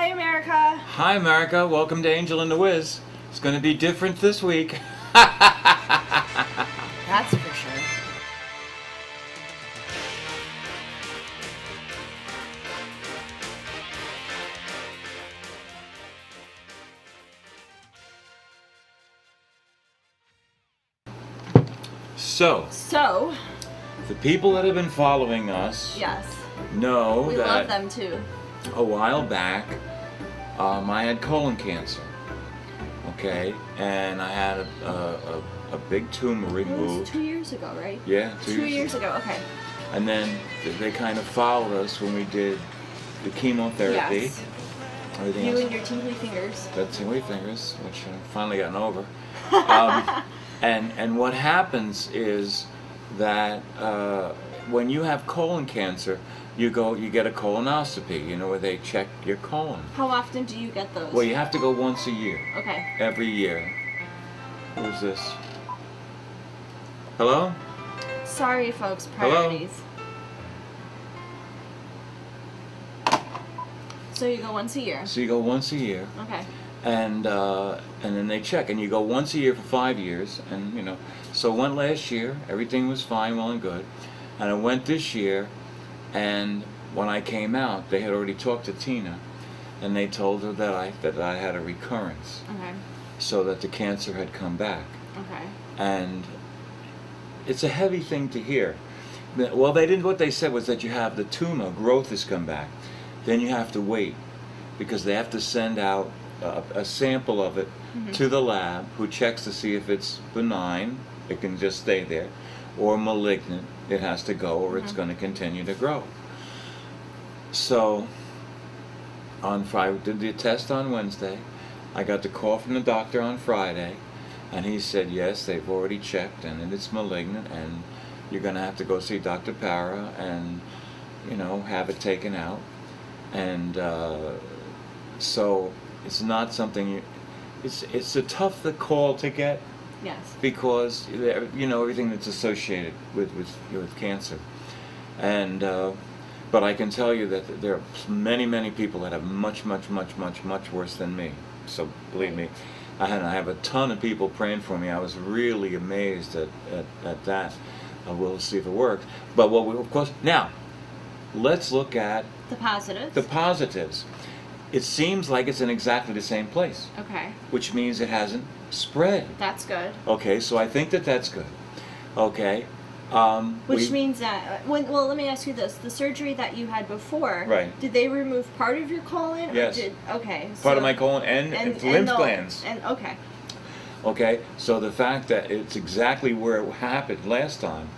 Hi, America. Hi, America. Welcome to Angel and the Wiz. It's going to be different this week. That's for sure. So, So, the people that have been following us yes, know we that love them too. a while back I had colon cancer. Okay, and I had a big tumor It was removed. 2 years ago, right? Yeah, 2 years ago. Okay. And then they kind of followed us when we did the chemotherapy. Yes. Everything You else. and your tingly fingers. The tingly fingers, which I've finally gotten over. And what happens is that when you have colon cancer, you get a colonoscopy, where they check your colon. How often do you get those? Well, you have to go once a year, Okay. every year. Who's this? Hello? Sorry, folks. Hello? Priorities. So you go once a year. So you go once a year, Okay. and then they check, and you go once a year for 5 years, and So I went last year, everything was fine, well and good, and I went this year, and when I came out, they had already talked to Tina, and they told her that I had a recurrence, Okay. so that the cancer had come back, Okay. and it's a heavy thing to hear. Well, they didn't. What they said was that you have the tumor growth has come back, then you have to wait, because they have to send out a sample of it to the lab, who checks to see if it's benign, it can just stay there, or malignant, it has to go, or it's going to continue to grow. So, on Friday, did the test on Wednesday. I got the call from the doctor on Friday, and he said, yes, they've already checked, and it's malignant, and you're going to have to go see Dr. Para and, have it taken out. And so it's not something it's a tough call to get, Yes. because everything that's associated with cancer, and but I can tell you that there are many people that have much worse than me. So believe me, I have a ton of people praying for me. I was really amazed at that. We'll see if it works. But of course, now let's look at The positives. the positives. It seems like it's in exactly the same place, Okay. which means it hasn't spread. That's good. Okay, so I think that's good. Okay. Which means that well, let me ask you this: the surgery that you had before, Right. Did they remove part of your colon? Yes. Okay. Part of my colon and lymph glands. And okay. Okay, so the fact that it's exactly where it happened last time,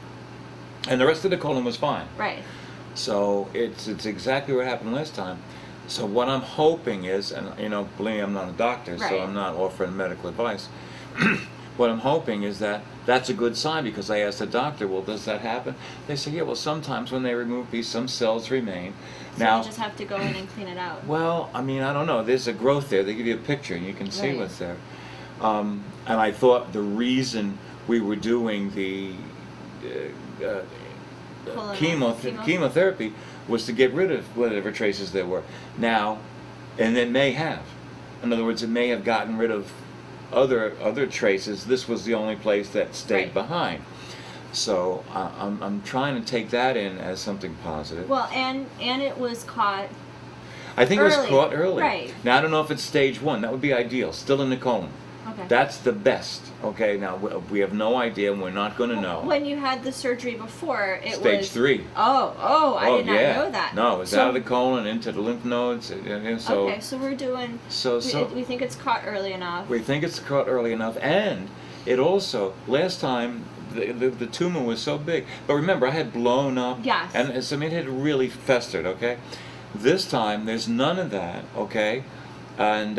and the rest of the colon was fine. Right. So it's exactly what happened last time. So what I'm hoping is, and believe me, I'm not a doctor, so Right. I'm not offering medical advice. What I'm hoping is that that's a good sign, because I asked the doctor, well, does that happen? They said, yeah, well, sometimes when they remove these, some cells remain. So Now, you just have to go in and clean it out. well, I don't know. There's a growth there. They give you a picture, and you can see Right. what's there. And I thought the reason we were doing the chemotherapy was to get rid of whatever traces there were. Now, and it may have. In other words, it may have gotten rid of other traces. This was the only place that stayed Right. behind. So I'm trying to take that in as something positive. Well, and it was caught. I think it was early. caught early. Right. Now, I don't know if it's stage 1. That would be ideal. Still in the colon. Okay. That's the best. Okay, now we have no idea, and we're not going to know. When you had the surgery before, it Stage was 3. Oh, I did not yeah. know that. No, it was So- out of the colon into the lymph nodes. So Okay, so we're doing. so We think it's caught early enough. we think it's caught early enough, and it also last time the tumor was so big. But remember, I had blown up. Yes. And so it had really festered. Okay, this time there's none of that. Okay, and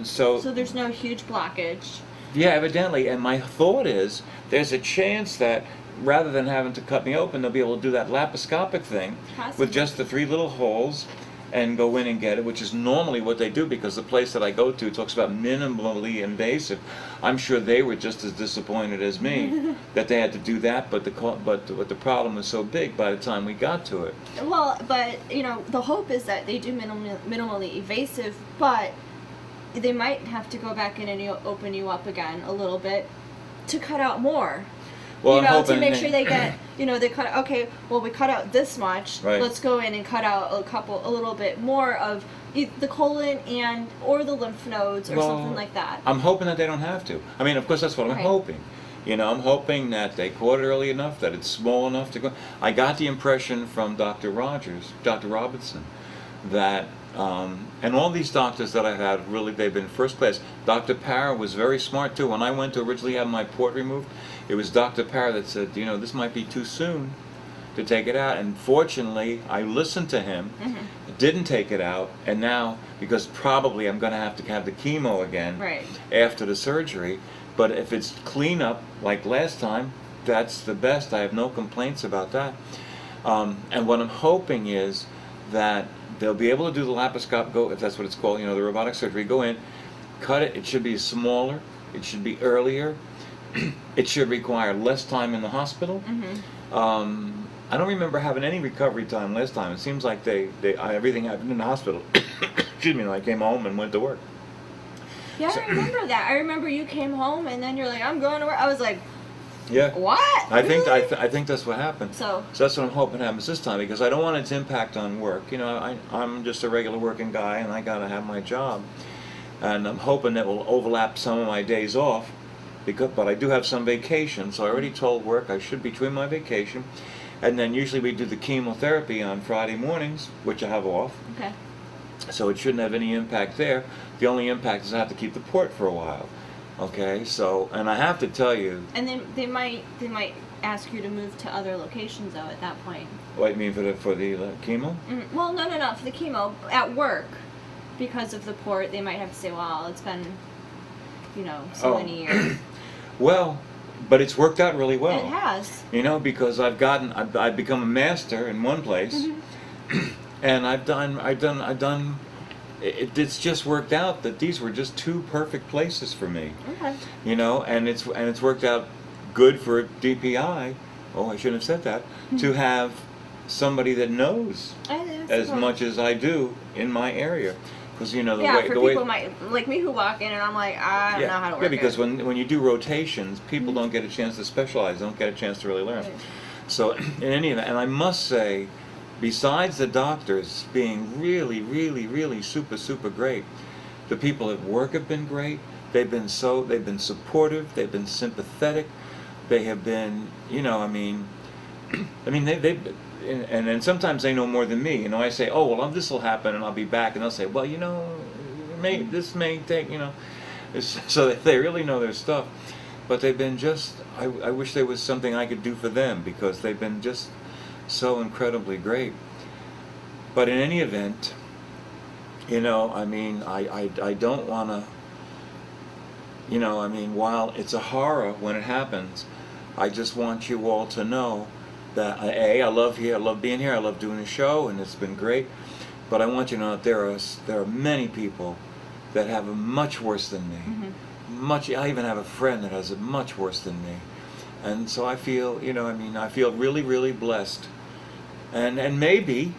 so. So there's no huge blockage. Yeah, evidently. And my thought is, there's a chance that rather than having to cut me open, they'll be able to do that laparoscopic thing Possibly. with just the 3 little holes, and go in and get it, which is normally what they do, because the place that I go to talks about minimally invasive. I'm sure they were just as disappointed as me that they had to do that, but the problem was so big by the time we got to it. Well, but the hope is that they do minimally invasive, but they might have to go back in and open you up again a little bit to cut out more. Well, I'm to hoping make sure they get, they cut, okay, well, we cut out this much, Right. let's go in and cut out a little bit more of the colon or the lymph nodes or Well, something like that. I'm hoping that they don't have to. I mean, of course, that's what I'm Right. hoping. I'm hoping that they caught it early enough, that it's small enough to go. I got the impression from Dr. Robinson, that, and all these doctors that I had, really, they've been first class. Dr. Parra was very smart, too. When I went to originally have my port removed, it was Dr. Parra that said, this might be too soon to take it out. And fortunately, I listened to him, didn't take it out, and now, because probably I'm going to have the chemo again Right. after the surgery, but if it's clean up like last time, that's the best. I have no complaints about that. And what I'm hoping is that they'll be able to do the laparoscope, if that's what it's called, the robotic surgery, go in, cut it. It should be smaller. It should be earlier. It should require less time in the hospital. I don't remember having any recovery time last time. It seems like everything happened in the hospital. Excuse me, I came home and went to work. Yeah, I remember that. I remember you came home and then you're like, I'm going to work. I was like, Yeah. what? I think Really? I think that's what happened. So that's what I'm hoping happens this time, because I don't want its impact on work. I'm just a regular working guy, and I gotta have my job, and I'm hoping that will overlap some of my days off, but I do have some vacation, so I already told work I should be between my vacation, and then usually we do the chemotherapy on Friday mornings, which I have off. Okay. So it shouldn't have any impact there. The only impact is I have to keep the port for a while. Okay, so, and I have to tell you. And then they might ask you to move to other locations though at that point. What you mean for the chemo? Well, no, for the chemo at work, because of the port, they might have to say, well, it's been, so many years. Well, but it's worked out really well. It has. Because I've become a master in one place, and it's just worked out that these were just two perfect places for me. Okay. And it's worked out good for DPI. Oh, I shouldn't have said that. To have somebody that knows as much as I do in my area, because for people like me who walk in and I'm like, I don't know how to work. Yeah, because when you do rotations, people don't get a chance to specialize. Don't get a chance to really learn. Right. So in any event, and I must say, besides the doctors being really, really, really super, super great, the people at work have been great. They've been supportive. They've been sympathetic. They have been, and sometimes they know more than me. I say, oh, well, this will happen and I'll be back. And they'll say, well, this may take, so they really know their stuff. But they've been I wish there was something I could do for them, because they've been just so incredibly great. But in any event, I don't want to, while it's a horror when it happens, I just want you all to know that I love being here, I love doing the show, and it's been great. But I want you to know that there are many people that have it much worse than me. I even have a friend that has it much worse than me. And so I feel, I feel really, really blessed. And maybe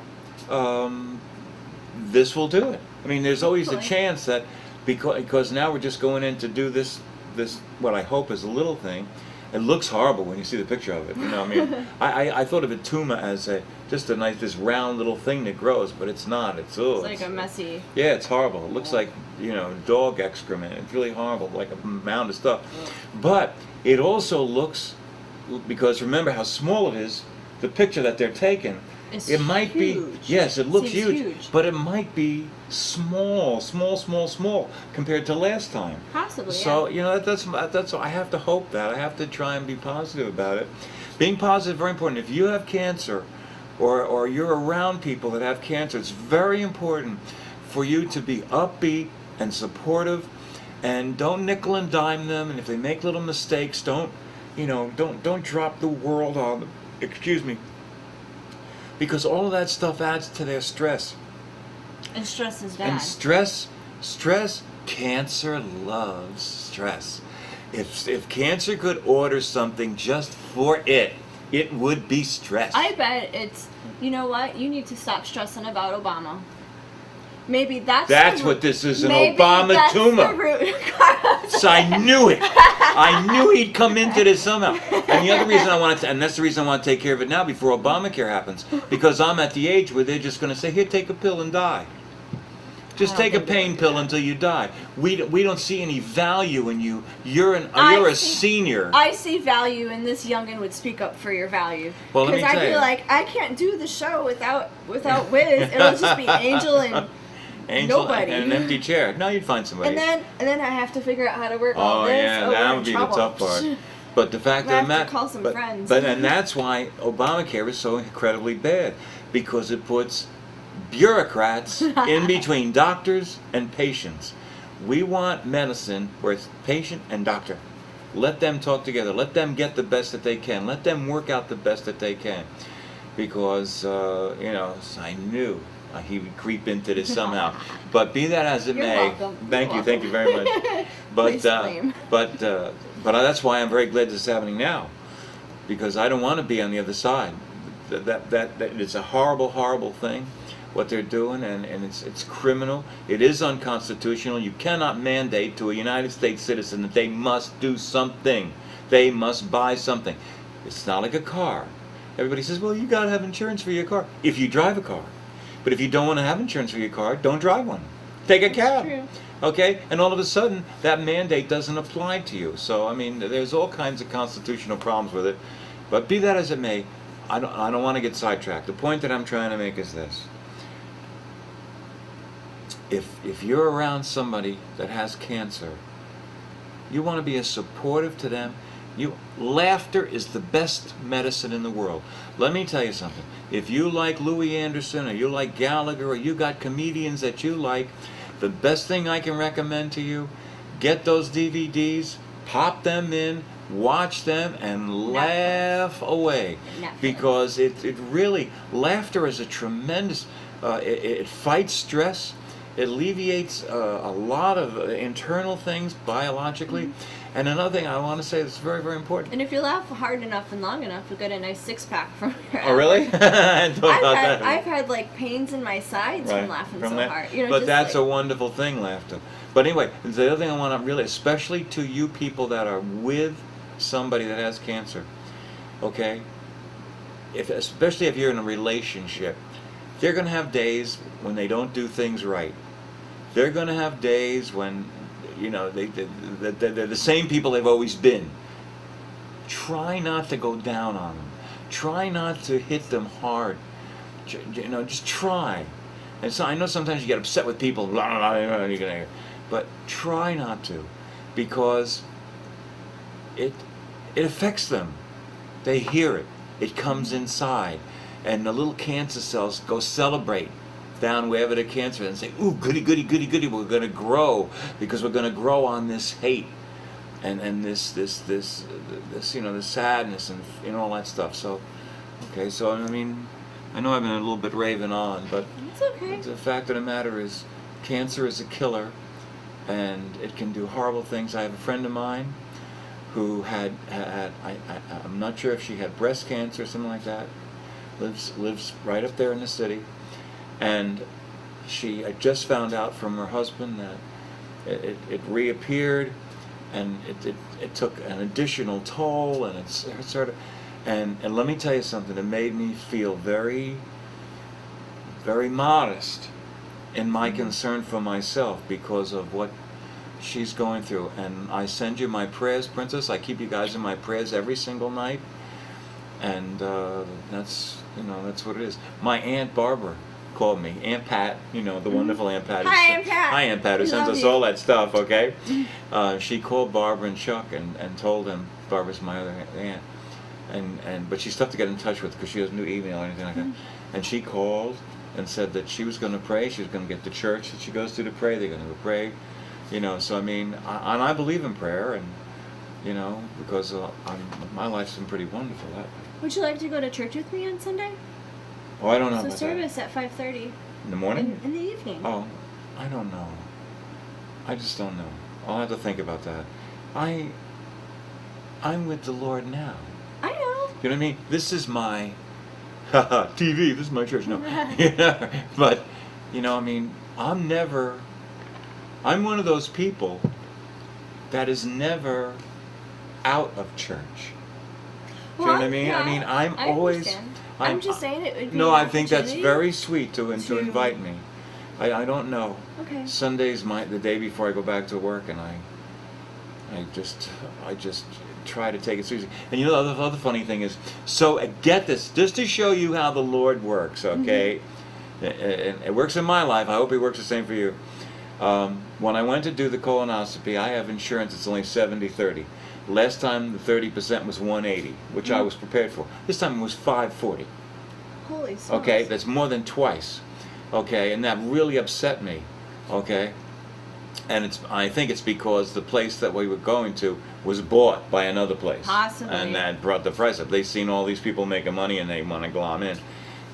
this will do it. There's always a chance that, because now we're just going in to do this what I hope is a little thing. It looks horrible when you see the picture of it. I thought of a tumor as just a nice, this round little thing that grows, but it's not. It's like a messy. Yeah, it's horrible. It looks like dog excrement. It's really horrible, like a mound of stuff. But it also looks, because remember how small it is. The picture that they're taking, it might huge. be, yes, it looks Seems huge, but it might be small compared to last time. Possibly, So, yeah. that's I have to hope that. I have to try and be positive about it. Being positive is very important. If you have cancer, or you're around people that have cancer, it's very important for you to be upbeat and supportive, and don't nickel and dime them, and if they make little mistakes, don't drop the world on them. Excuse me. Because all of that stuff adds to their stress. And stress is bad. And stress, cancer loves stress. If cancer could order something just for it, it would be stress. I bet it's, you know what? You need to stop stressing about Obama. Maybe that's what this is, an maybe Obama that's tumor. The root cause. So I knew it. I knew he'd come into this somehow. And the other reason I wanted to, and that's the reason I want to take care of it now before Obamacare happens, because I'm at the age where they're just going to say, here, take a pill and die. Just take a pain pill until you die. We don't see any value in you. You're a senior. I see value in this youngin would speak up for your value. Well, let me Because tell I'd be you. like, I can't do the show without Wiz. It'll just be Angel and Angel nobody. and an empty chair. No, you'd find somebody. and then I have to figure out how to work all Oh this. yeah, Oh, that we're would in be trouble. the tough part. But the fact I of the have to matter, call some friends. and that's why Obamacare is so incredibly bad, because it puts bureaucrats in between doctors and patients. We want medicine where it's patient and doctor. Let them talk together. Let them get the best that they can. Let them work out the best that they can. Because, I knew he would creep into this somehow. But be that as it You're may, welcome. thank You're you very much. But Please claim. but that's why I'm very glad this is happening now, because I don't want to be on the other side. That it's a horrible, horrible thing, what they're doing, and it's criminal. It is unconstitutional. You cannot mandate to a United States citizen that they must do something. They must buy something. It's not like a car. Everybody says, well, you got to have insurance for your car if you drive a car. But if you don't want to have insurance for your car, don't drive one. Take a cab. True. Okay? And all of a sudden, that mandate doesn't apply to you. So, I mean, there's all kinds of constitutional problems with it. But be that as it may, I don't want to get sidetracked. The point that I'm trying to make is this. If you're around somebody that has cancer, you want to be as supportive to them. Laughter is the best medicine in the world. Let me tell you something. If you like Louis Anderson, or you like Gallagher, or you got comedians that you like, the best thing I can recommend to you, get those DVDs, pop them in, watch them, and laugh away. Netflix. Because it really, laughter is a tremendous, it fights stress. It alleviates a lot of internal things biologically. Mm-hmm. And another thing I want to say that's very, very important. And if you laugh hard enough and long enough, you'll get a nice six-pack from your Oh, really? I hadn't thought about that. I've had like pains in my sides from laughing so hard. You know, But just that's like, a wonderful thing, laughter. But anyway, the other thing I want to really, especially to you people that are with somebody that has cancer, okay? Especially if you're in a relationship, they're going to have days when they don't do things right. They're going to have days when, they're the same people they've always been. Try not to go down on them. Try not to hit them hard. Just try. And so I know sometimes you get upset with people, but try not to, because it affects them. They hear it. It comes inside, and the little cancer cells go celebrate down wherever the cancer is and say, ooh, goody, goody, goody, goody, we're going to grow, because we're going to grow on this hate and this sadness and all that stuff. So, okay, so I mean, I know I've been a little bit raving on, but it's okay. the fact of the matter is, cancer is a killer, and it can do horrible things. I have a friend of mine who had I'm not sure if she had breast cancer or something like that, lives right up there in the city. And I just found out from her husband that it reappeared, and it took an additional toll, and it's sort of, and let me tell you something. It made me feel very, very modest in my concern for myself because of what she's going through. And I send you my prayers, Princess. I keep you guys in my prayers every single night, and that's what it is. My Aunt Barbara called me, Aunt Pat, the wonderful Aunt Pat. Hi, Aunt Pat. Hi, Aunt Pat, who We sends love us you. all that stuff, okay? She called Barbara and Chuck and told them, Barbara's my other aunt, but she's tough to get in touch with because she has no email or anything like that. And she called and said that she was going to pray, she was going to get the church that she goes to pray, they're going to pray, so I mean, I believe in prayer, and, because my life's been pretty wonderful that way. Would you like to go to church with me on Sunday? Oh, I don't know So about service at 5:30. In the morning? In the evening. Oh, I don't know. I just don't know. I'll have to think about that. I'm with the Lord now. I know. You know what I mean? This is my TV. This is my church. No, you know, but you know, I mean, I'm one of those people that is never out of church. Do you know what I mean? Yeah, I mean, I'm I always. understand. I'm just saying it would be No, an I think that's opportunity very sweet to to- invite me. I don't know. Okay. Sunday's the day before I go back to work, and I just try to take it seriously. And you know, the other funny thing is, so get this, just to show you how the Lord works, okay? And it works in my life. I hope He works the same for you. When I went to do the colonoscopy, I have insurance. It's only 70/30. Last time the 30% was 180, which I was prepared for. This time it was 540. Holy smokes. Okay, that's more than twice. Okay, and that really upset me. Okay, and I think it's because the place that we were going to was bought by another place. Possibly. And that brought the price up. They've seen all these people making money and they want to glom in.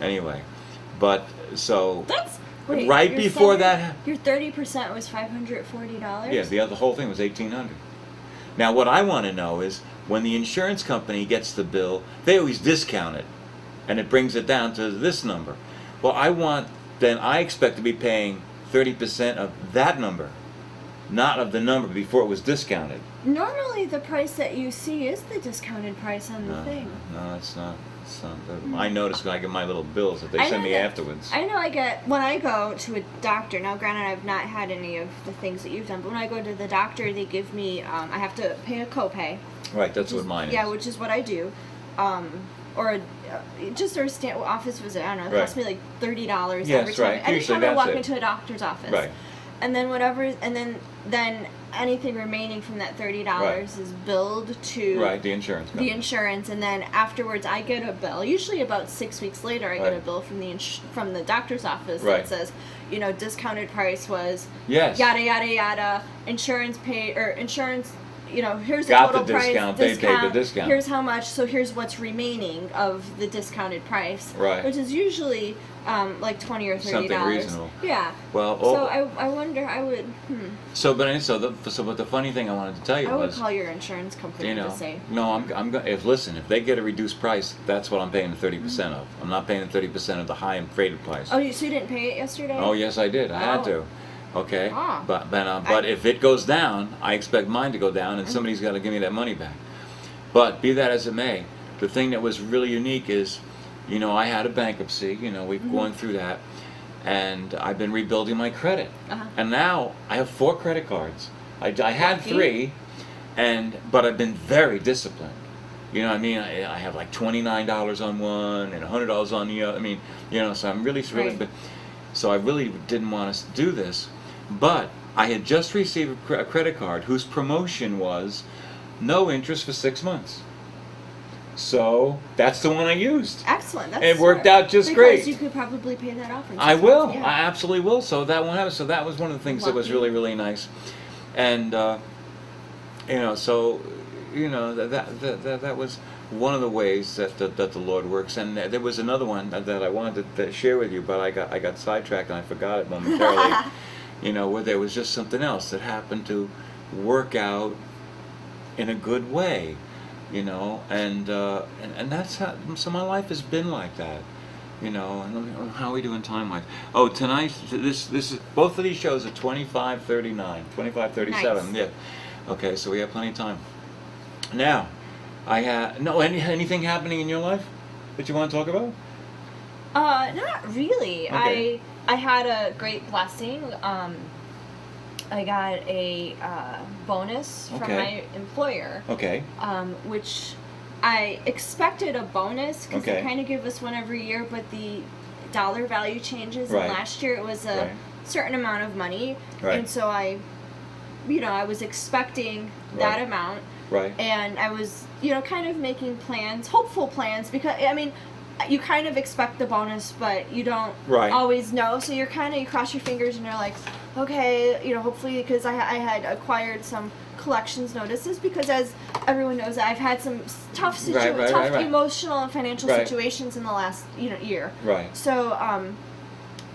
Anyway, but so That's wait, right your before that. Your 30% was $540. Yeah, the whole thing was $1,800. Now, what I want to know is when the insurance company gets the bill, they always discount it, and it brings it down to this number. Well, I expect to be paying 30% of that number, not of the number before it was discounted. Normally, the price that you see is the discounted price on the thing. No, it's not. I notice when I get my little bills that they I send know me that- afterwards. I know I get, when I go to a doctor, now granted I've not had any of the things that you've done, but when I go to the doctor, they give me, I have to pay a copay. Right, that's what mine is. Yeah, which is what I do. Or just a office visit, I don't know, it Right. costs me like $30 Yes, every time. right. Usually Anytime I that's walk it. into a doctor's office. Right. And then then anything remaining from that $30 is billed to Right, the insurance company. the insurance, and then afterwards I get a bill. Usually about 6 weeks later, I get a Right. bill from from the doctor's office Right. that says, you know, discounted price was Yes. yada yada yada. Insurance insurance. You know, here's the Got total the discount, price. they paid the discount. Here's how much. So here's what's remaining of the discounted price. Right. Which is usually like $20 or $30. Something reasonable. Yeah. Well, So I wonder. I would. but the funny thing I wanted to tell you I would was, call your insurance company you know, to say. no, I'm going. If they get a reduced price, that's what I'm paying the 30% of. I'm not paying the 30% of the high inflated price. Oh, so you didn't pay it yesterday? Oh, yes, I did. I had Oh. to. Okay. Ah. But if it goes down, I expect mine to go down, and somebody's got to give me that money back. But be that as it may, the thing that was really unique is, you know, I had a bankruptcy. You know, we've gone through that, and I've been rebuilding my credit. And now I have 4 credit cards. I had Lucky. 3, but I've been very disciplined. You know what I mean? I have like $29 on one and $100 on the other. I mean, you know, so I'm really, Right. so I really didn't want to do this. But I had just received a credit card whose promotion was no interest for 6 months. So that's the one I used. Excellent. That's It worked smart. out just because great. You could probably pay that off. In I 6 will. months, yeah. I absolutely will. So that one happened. So that was one of the things that was Lucky. really, really nice. And you know, so you know that was one of the ways that the Lord works. And there was another one that I wanted to share with you, but I got sidetracked and I forgot it momentarily. You know, where there was just something else that happened to work out in a good way. You know, and that's how. So my life has been like that. You know, and how are we doing time-wise? Oh, tonight, this is, both of these shows are 25:39, 25:37. Nice. Yeah. Okay, so we have plenty of time. Now, anything happening in your life that you want to talk about? Not really. Okay. I had a great blessing. I got a bonus from Okay. my employer. Okay. Which I expected a bonus because Okay. they kind of give us one every year, but the dollar value changes. Right. And last year it was a Right. certain amount of money, Right. and so I was expecting that Right. amount, Right. and I was, kind of making plans, hopeful plans, because I mean, you kind of expect the bonus, but you don't Right. always know. So you cross your fingers and you're like, okay, hopefully, because I had acquired some collections notices, because as everyone knows, I've had some tough Right. emotional and financial Right. situations in the last year. Right. So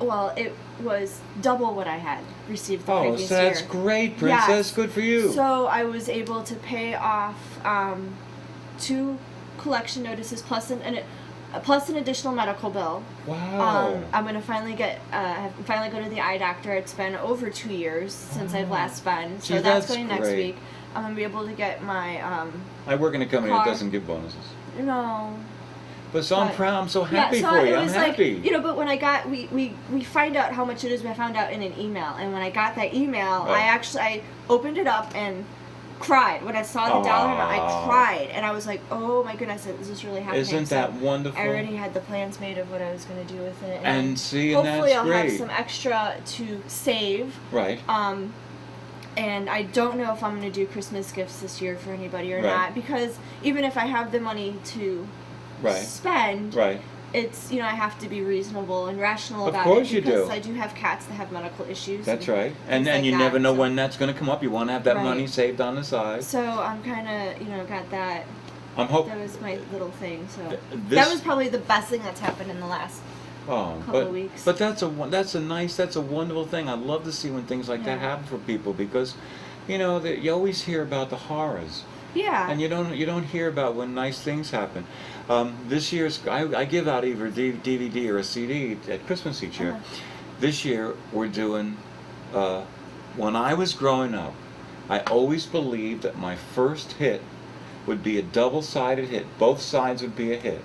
Well, it was double what I had received the Oh, previous so that's year. great, Princess. Yes. Good for you. So I was able to pay off 2 collection notices plus an additional medical bill. Wow. I'm gonna finally finally go to the eye doctor. It's been over 2 years since I've last been, so Gee, that's that's going next great. week. I'm gonna be able to get my I work in a company car. that doesn't give bonuses. no. But so I'm But- proud. I'm so happy so for you. it I'm was happy. like, you know, but when I got, we find out how much it is. I found out in an email, and when I got that email, Right. I opened it up and cried when I saw the dollar amount. I Aw. cried, and I was like, oh my goodness, is this really happening? Isn't So that wonderful? I already had the plans made of what I was going to do with it, And see, and hopefully that's I'll great. have some extra to save. Right. And I don't know if I'm going to do Christmas gifts this year for anybody or Right. not, because even if I have the money to Right. spend, Right. it's, I have to be reasonable and rational Of about course it, you because do. I do have cats that have medical issues. That's and right. And things like you that, never know so- when that's going to come up. You want to have that Right. money saved on the side. So I'm kind of, got that. I'm hoping. That was my little thing. So this- that was probably the best thing that's happened in the last. couple but, of weeks. But that's a wonderful thing. I love to see when things like that Yeah. happen for people, because, that you always hear about the horrors. Yeah. And you don't hear about when nice things happen. This year's I give out either a DVD or a CD at Christmas each year. Uh-huh. This year we're doing. When I was growing up, I always believed that my first hit would be a double-sided hit. Both sides would be a hit.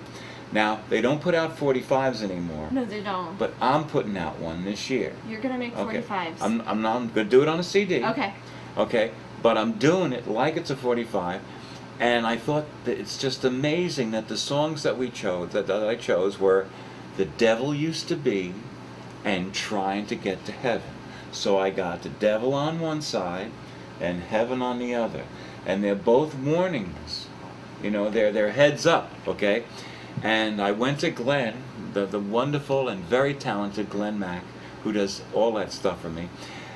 Now they don't put out 45s anymore, No, they don't. but I'm putting out one this year. You're gonna make Okay. 45s. I'm going to do it on a CD. Okay. Okay, but I'm doing it like it's a 45, and I thought that it's just amazing that the songs that I chose were "The Devil Used to Be" and "Trying to Get to Heaven." So I got the devil on one side and heaven on the other, and they're both warnings. They're heads up. Okay, and I went to Glenn, the wonderful and very talented Glenn Mack, who does all that stuff for me.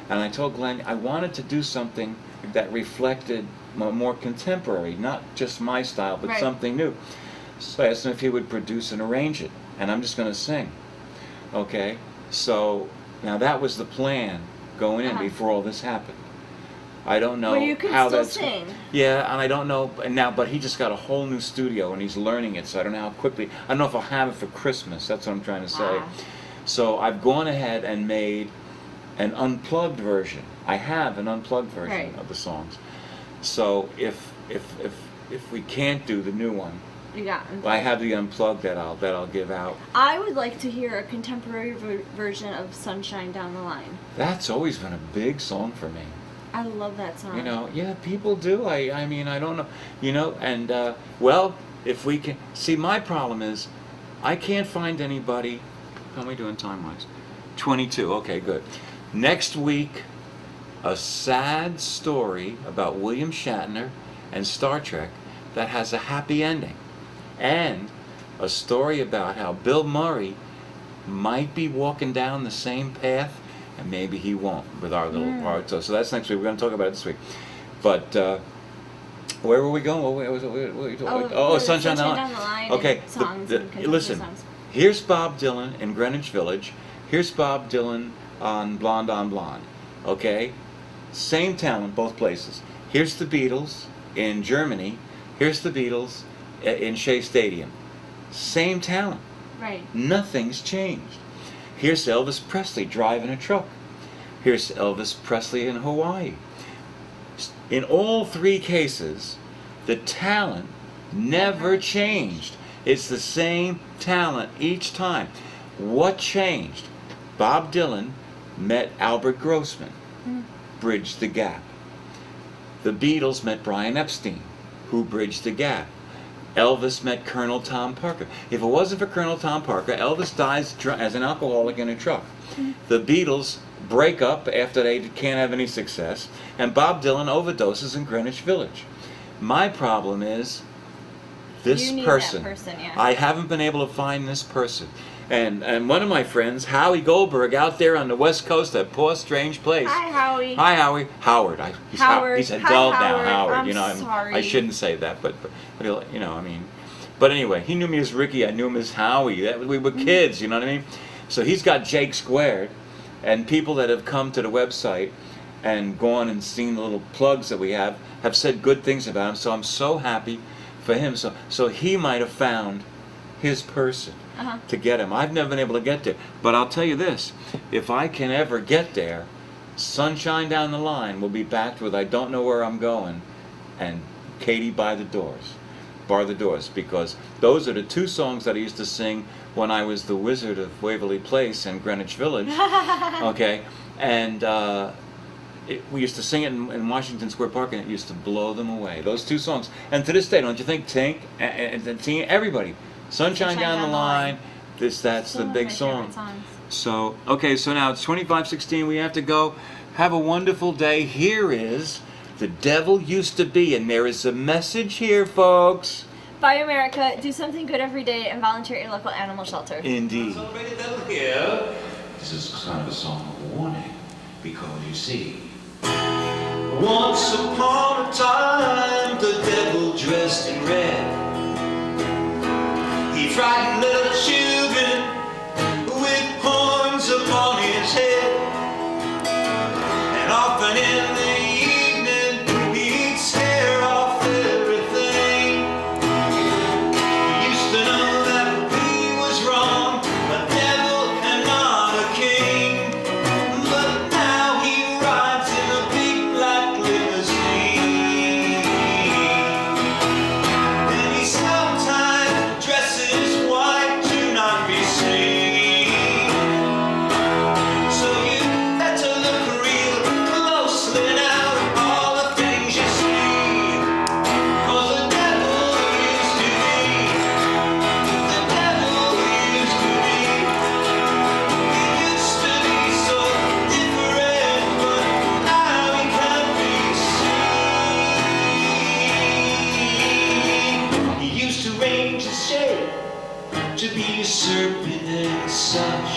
And I told Glenn I wanted to do something that reflected more contemporary, not just my style, but Right. something new. So I asked him if he would produce and arrange it, and I'm just going to sing. Okay? So now that was the plan going in Uh-huh. before all this happened. I don't know Well, you can how still that's. sing. Yeah, and I don't know now, but he just got a whole new studio and he's learning it, so I don't know how quickly. I don't know if I'll have it for Christmas. That's what I'm trying to say. Ah. So I've gone ahead and made an unplugged version. I have an unplugged version Right. of the songs. So if we can't do the new one, You got. I have the unplugged that I'll give out. I would like to hear a contemporary version of "Sunshine Down the Line." That's always been a big song for me. I love that song. Yeah, people do. I mean, I don't know. And well, if we can see, my problem is I can't find anybody. How am I doing time-wise? 22. Okay, good. Next week, a sad story about William Shatner and Star Trek that has a happy ending, and a story about how Bill Murray might be walking down the same path, and maybe he won't with our little part. So that's next week. We're going to talk about it this week. But where were we going? What were you talking about? Oh, Sunshine Down the Line. Okay, And songs and contemporary listen. songs. Here's Bob Dylan in Greenwich Village. Here's Bob Dylan on Blonde on Blonde. Okay? Same talent, both places. Here's the Beatles in Germany. Here's the Beatles in Shea Stadium. Same talent. Right. Nothing's changed. Here's Elvis Presley driving a truck. Here's Elvis Presley in Hawaii. In all three cases, the talent never changed. It's the same talent each time. What changed? Bob Dylan met Albert Grossman, bridged the gap. The Beatles met Brian Epstein, who bridged the gap. Elvis met Colonel Tom Parker. If it wasn't for Colonel Tom Parker, Elvis dies as an alcoholic in a truck. The Beatles break up after they can't have any success, and Bob Dylan overdoses in Greenwich Village. My problem is this You need person. that person, yeah. I haven't been able to find this person. And one of my friends, Howie Goldberg, out there on the West Coast, that poor strange place. Hi, Howie. Hi, Howie. Howard. Howard. He's Hi, adult now, Howard. Howard. I'm sorry. I shouldn't say that, but he'll, I mean. But anyway, he knew me as Ricky. I knew him as Howie. We were kids, you know what I mean? So he's got Jake squared, and people that have come to the website and gone and seen the little plugs that we have said good things about him. So I'm so happy for him. So he might have found his person to get him. I've never been able to get there. But I'll tell you this, if I can ever get there, Sunshine Down the Line will be backed with I Don't Know Where I'm Going and Katie Bar the Doors, because those are the two songs that I used to sing when I was the Wizard of Waverly Place and Greenwich Village. Okay, and we used to sing it in Washington Square Park, and it used to blow them away. Those two songs, and to this day, don't you think Tink and Tink, everybody, Sunshine Down the Line, that's the big song. So okay, so now it's 25:16. We have to go. Have a wonderful day. Here is The Devil Used to Be, and there is a message here, folks. Buy America, do something good every day, and volunteer at your local animal shelter. Indeed. This is kind of a song of warning, because you see, once upon a time, the devil dressed in red, he frightened little children with horns upon his head, and often in the evening he'd scare off everything. He used to know that he was wrong, a devil and not a king, but now he rides in a big black limousine, and he sometimes dresses white to not be seen. So you better look real closely now at all the things you see, 'cause the devil used to be, the devil used to be, he used to be so different, but now he can't be seen. He used to range his shape to be a serpent and such.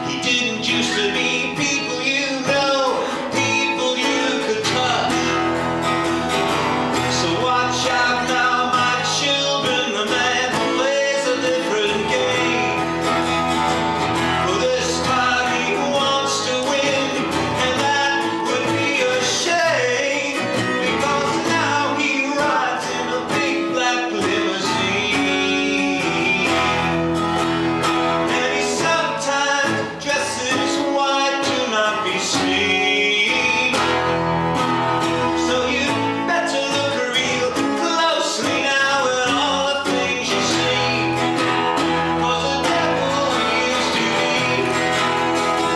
He didn't used to be people you know, people you could touch. So watch out now, my children, the man plays a different game. For this time he wants to win, and that would be a shame, because now he rides in a big black limousine, and he sometimes dresses white to not be seen. So you better look real closely now at all the things you see, 'cause the devil used to be,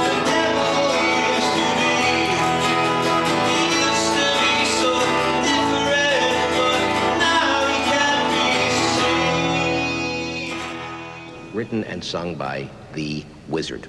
the devil used to be, he used to be so different, but now he can't be seen. Written and sung by The Wizard.